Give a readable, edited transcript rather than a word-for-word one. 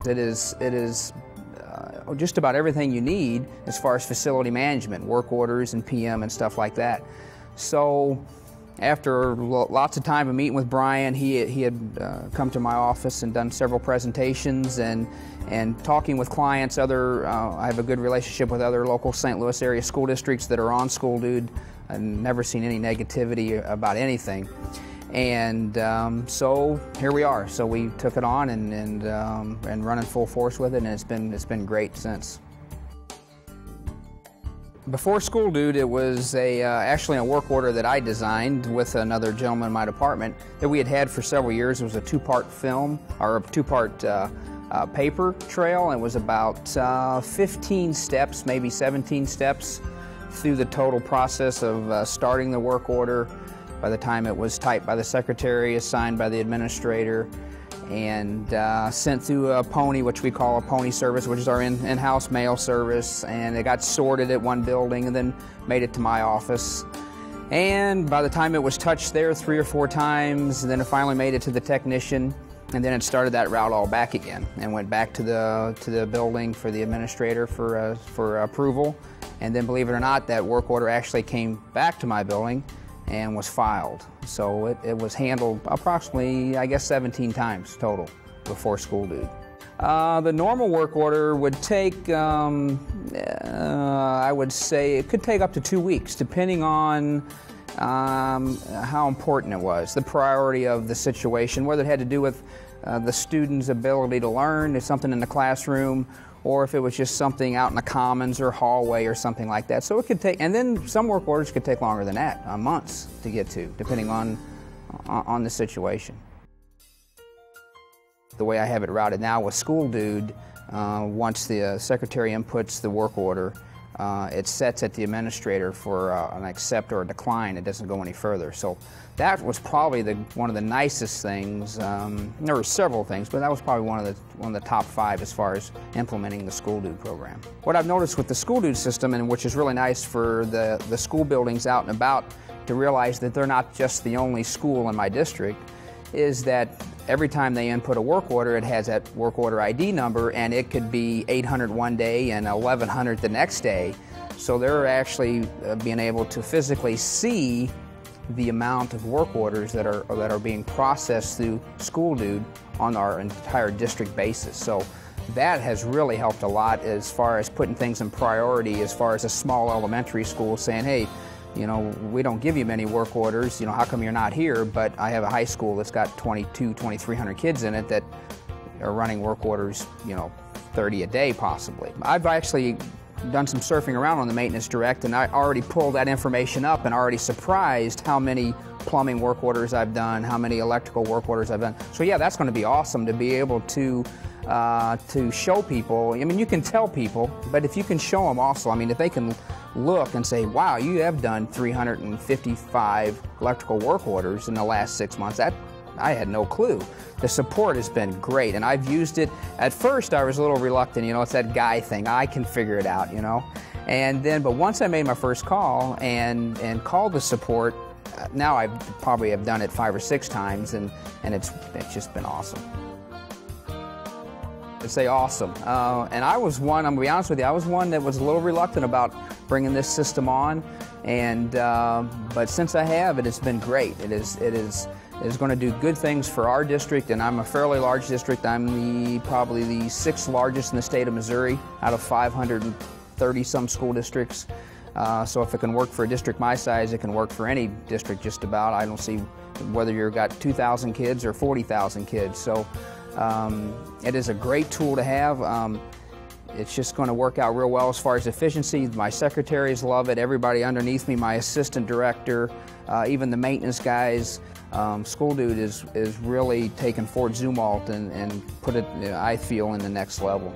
It is just about everything you need as far as facility management, work orders and PM and stuff like that. So after lots of time of meeting with Brian, he had come to my office and done several presentations and talking with clients. I have a good relationship with other local St. Louis area school districts that are on School Dude. I've never seen any negativity about anything. And so here we are. So we took it on and running full force with it, and it's been great since. Before School Dude, it was actually a work order that I designed with another gentleman in my department that we had had for several years. It was a two-part film, or a two-part paper trail. It was about 15 steps, maybe 17 steps through the total process of starting the work order. By the time it was typed by the secretary, assigned by the administrator, and sent through a pony, which we call a pony service, which is our in-house mail service, and it got sorted at one building and then made it to my office. And by the time it was touched there 3 or 4 times, and then it finally made it to the technician, and then it started that route all back again and went back to the building for the administrator for approval. And then, believe it or not, that work order actually came back to my building and was filed. So it was handled approximately, I guess, 17 times total before School Dude. The normal work order would take, I would say, it could take up to 2 weeks, depending on how important it was, the priority of the situation, whether it had to do with the student's ability to learn, if something in the classroom, or if it was just something out in the commons or hallway or something like that. So it could take, and then some work orders could take longer than that, months to get to, depending on the situation. The way I have it routed now with School Dude, once the secretary inputs the work order, it sets at the administrator for an accept or a decline. It doesn't go any further. So that was probably one of the nicest things. There were several things, but that was probably one of the top 5 as far as implementing the School Dude program. What I've noticed with the School Dude system, and which is really nice for the school buildings out and about to realize that they're not just the only school in my district, is that every time they input a work order, it has that work order ID number, and it could be 800 one day and 1100 the next day. So they're actually being able to physically see the amount of work orders that are being processed through School Dude on our entire district basis. So that has really helped a lot as far as putting things in priority, as far as a small elementary school saying, hey, you know, we don't give you many work orders, you know, how come you're not here? But I have a high school that's got 2,300 kids in it that are running work orders, you know, 30 a day possibly. I've actually done some surfing around on the Maintenance Direct, and I already pulled that information up and already surprised how many plumbing work orders I've done, how many electrical work orders I've done. So yeah, that's going to be awesome to be able to show people. I mean, you can tell people, but if you can show them also, I mean, if they can look and say, wow, you have done 355 electrical work orders in the last 6 months, that I had no clue. The support has been great, and I've used it. At first, I was a little reluctant, you know, it's that guy thing. I can figure it out, you know. And then, but once I made my first call and called the support, now I probably have done it 5 or 6 times, and it's just been awesome. I'd say awesome. And I was one, I'm going to be honest with you, I was one that was a little reluctant about bringing this system on, and but since I have, it has been great. It is going to do good things for our district, and I'm a fairly large district. I'm probably the 6th largest in the state of Missouri out of 530 some school districts. So if it can work for a district my size, it can work for any district just about. I don't see whether you've got 2,000 kids or 40,000 kids. So it is a great tool to have. It's just going to work out real well as far as efficiency. My secretaries love it. Everybody underneath me, my assistant director, even the maintenance guys. School Dude is really taken Fort Zumwalt and put it, I feel, in the next level.